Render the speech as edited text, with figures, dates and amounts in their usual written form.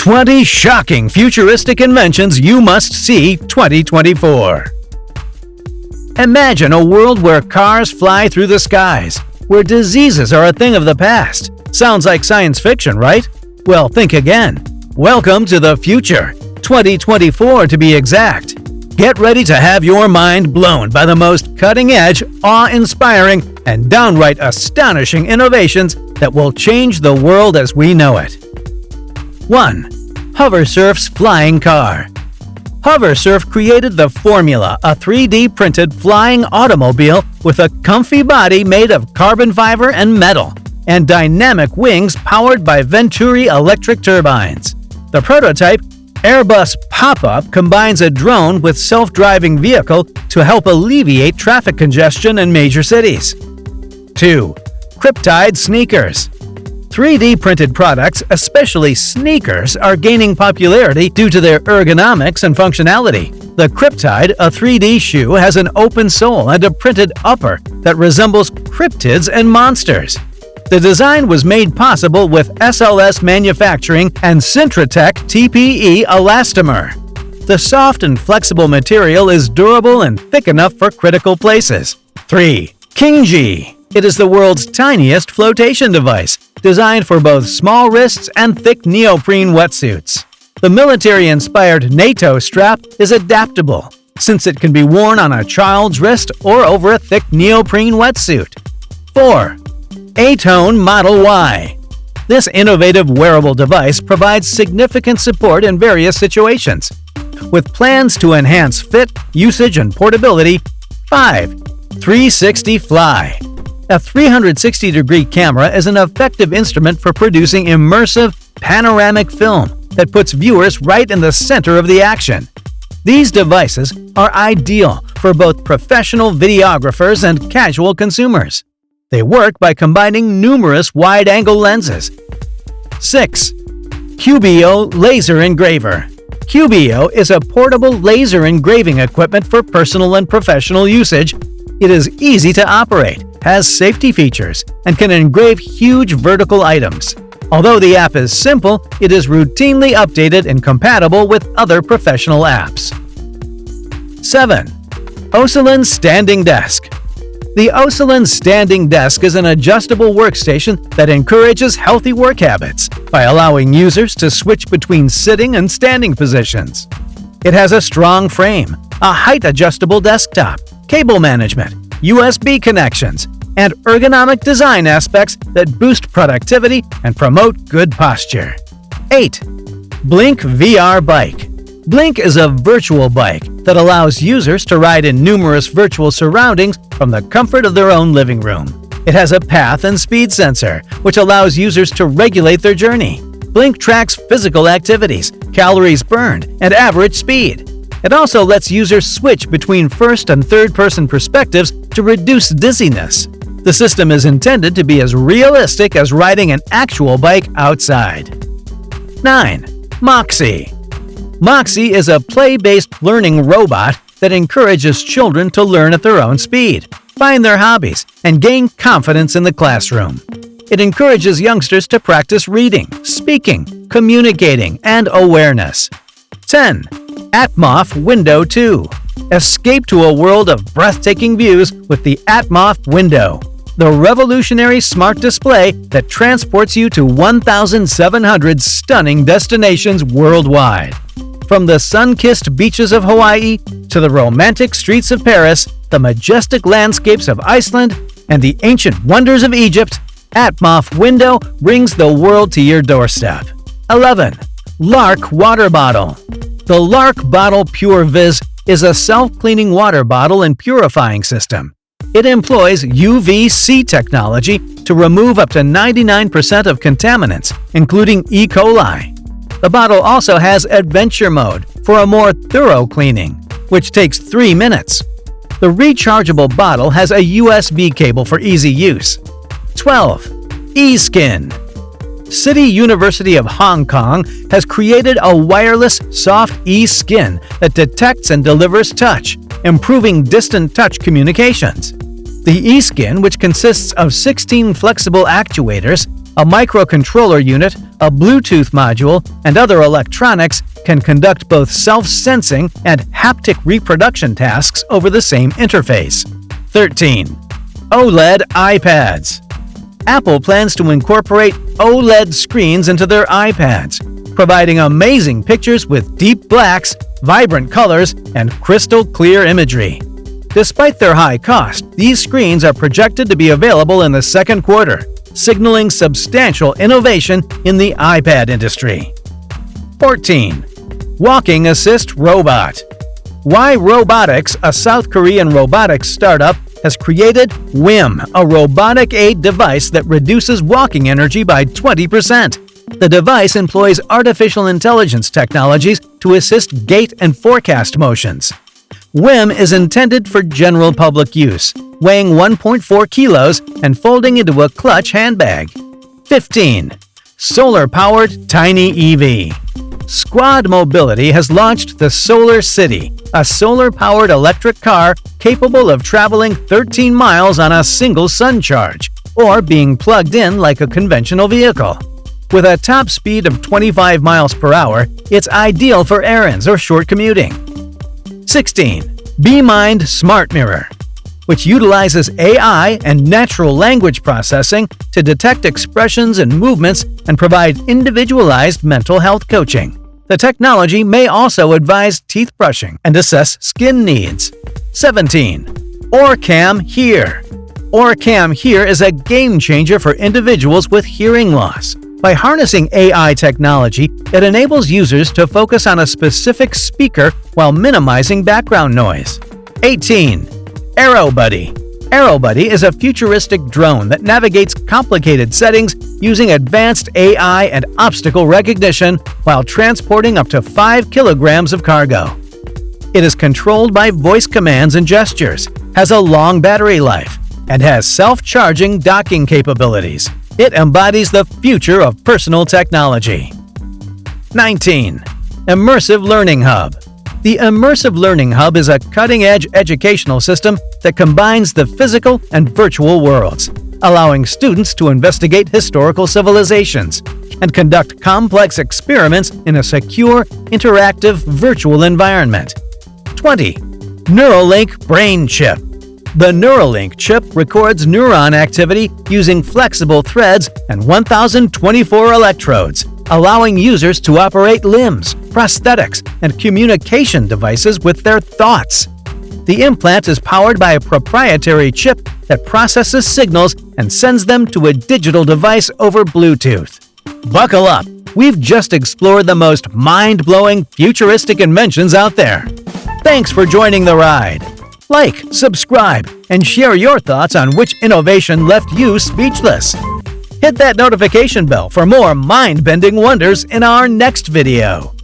20 shocking futuristic inventions you must see 2024. Imagine a world where cars fly through the skies, where diseases are a thing of the past. Sounds like science fiction, right? Well, think again. Welcome to the future, 2024 to be exact. Get ready to have your mind blown by the most cutting-edge, awe-inspiring, and downright astonishing innovations that will change the world as we know it. 1. HoverSurf's flying car. HoverSurf created the Formula, a 3D printed flying automobile with a comfy body made of carbon fiber and metal, and dynamic wings powered by Venturi electric turbines. The prototype, Airbus Pop-Up, combines a drone with self-driving vehicle to help alleviate traffic congestion in major cities. 2. Kryptide sneakers. 3D printed products, especially sneakers, are gaining popularity due to their ergonomics and functionality. The Kryptide, a 3D shoe, has an open sole and a printed upper that resembles cryptids and monsters. The design was made possible with SLS manufacturing and Syntratec TPE elastomer. The soft and flexible material is durable and thick enough for critical places. 3. Kinji. It is the world's tiniest flotation device, designed for both small wrists and thick neoprene wetsuits. The military-inspired NATO strap is adaptable, since it can be worn on a child's wrist or over a thick neoprene wetsuit. 4. Atone Model Y. This innovative wearable device provides significant support in various situations. With plans to enhance fit, usage, and portability. 5. 360 Fly. A 360-degree camera is an effective instrument for producing immersive, panoramic film that puts viewers right in the center of the action. These devices are ideal for both professional videographers and casual consumers. They work by combining numerous wide-angle lenses. 6. Qubio Laser Engraver. Qubio is a portable laser engraving equipment for personal and professional usage. It is easy to operate, has safety features, and can engrave huge vertical items. Although the app is simple, it is routinely updated and compatible with other professional apps. 7. Ocelin Standing Desk. The Ocelin Standing Desk is an adjustable workstation that encourages healthy work habits by allowing users to switch between sitting and standing positions. It has a strong frame, a height-adjustable desktop, cable management, USB connections, and ergonomic design aspects that boost productivity and promote good posture. 8. Blink VR Bike. Blink is a virtual bike that allows users to ride in numerous virtual surroundings from the comfort of their own living room. It has a path and speed sensor, which allows users to regulate their journey. Blink tracks physical activities, calories burned, and average speed. It also lets users switch between first and third-person perspectives to reduce dizziness. The system is intended to be as realistic as riding an actual bike outside. 9. Moxie. Moxie is a play-based learning robot that encourages children to learn at their own speed, find their hobbies, and gain confidence in the classroom. It encourages youngsters to practice reading, speaking, communicating, and awareness. 10. Atmoff Window 2. Escape to a world of breathtaking views with the Atmoff Window, the revolutionary smart display that transports you to 1,700 stunning destinations worldwide. From the sun-kissed beaches of Hawaii to the romantic streets of Paris, the majestic landscapes of Iceland, and the ancient wonders of Egypt, Atmoff Window brings the world to your doorstep. 11. Lark Water Bottle. The Lark Bottle Pure Viz is a self-cleaning water bottle and purifying system. It employs UVC technology to remove up to 99% of contaminants, including E. coli. The bottle also has Adventure Mode for a more thorough cleaning, which takes 3 minutes. The rechargeable bottle has a USB cable for easy use. 12. eSkin. City University of Hong Kong has created a wireless soft eSkin that detects and delivers touch, improving distant touch communications. The eSkin, which consists of 16 flexible actuators, a microcontroller unit, A Bluetooth module and other electronics can conduct both self-sensing and haptic reproduction tasks over the same interface. 13. OLED iPads. Apple plans to incorporate OLED screens into their iPads, providing amazing pictures with deep blacks, vibrant colors, and crystal clear imagery. Despite their high cost, these screens are projected to be available in the second quarter, signaling substantial innovation in the iPad industry. 14. Walking Assist Robot. Y Robotics, a South Korean robotics startup, has created WIM, a robotic aid device that reduces walking energy by 20%. The device employs artificial intelligence technologies to assist gait and forecast motions. WIM is intended for general public use, weighing 1.4 kilos and folding into a clutch handbag. 15. Solar-powered tiny EV. Squad Mobility has launched the Solar City, a solar-powered electric car capable of traveling 13 miles on a single sun charge, or being plugged in like a conventional vehicle. With a top speed of 25 miles per hour, it's ideal for errands or short commuting. 16. BeMind Smart Mirror, which utilizes AI and natural language processing to detect expressions and movements and provide individualized mental health coaching. The technology may also advise teeth brushing and assess skin needs. 17. OrCam Hear. OrCam Hear is a game changer for individuals with hearing loss. By harnessing AI technology, it enables users to focus on a specific speaker while minimizing background noise. 18. AeroBuddy. AeroBuddy is a futuristic drone that navigates complicated settings using advanced AI and obstacle recognition while transporting up to 5 kilograms of cargo. It is controlled by voice commands and gestures, has a long battery life, and has self-charging docking capabilities. It embodies the future of personal technology. 19. Immersive Learning Hub. The Immersive Learning Hub is a cutting-edge educational system that combines the physical and virtual worlds, allowing students to investigate historical civilizations and conduct complex experiments in a secure, interactive virtual environment. 20. Neuralink Brain Chip. The Neuralink chip records neuron activity using flexible threads and 1,024 electrodes, allowing users to operate limbs, prosthetics, and communication devices with their thoughts. The implant is powered by a proprietary chip that processes signals and sends them to a digital device over Bluetooth. Buckle up! We've just explored the most mind-blowing futuristic inventions out there. Thanks for joining the ride. Like, subscribe, and share your thoughts on which innovation left you speechless. Hit that notification bell for more mind-bending wonders in our next video.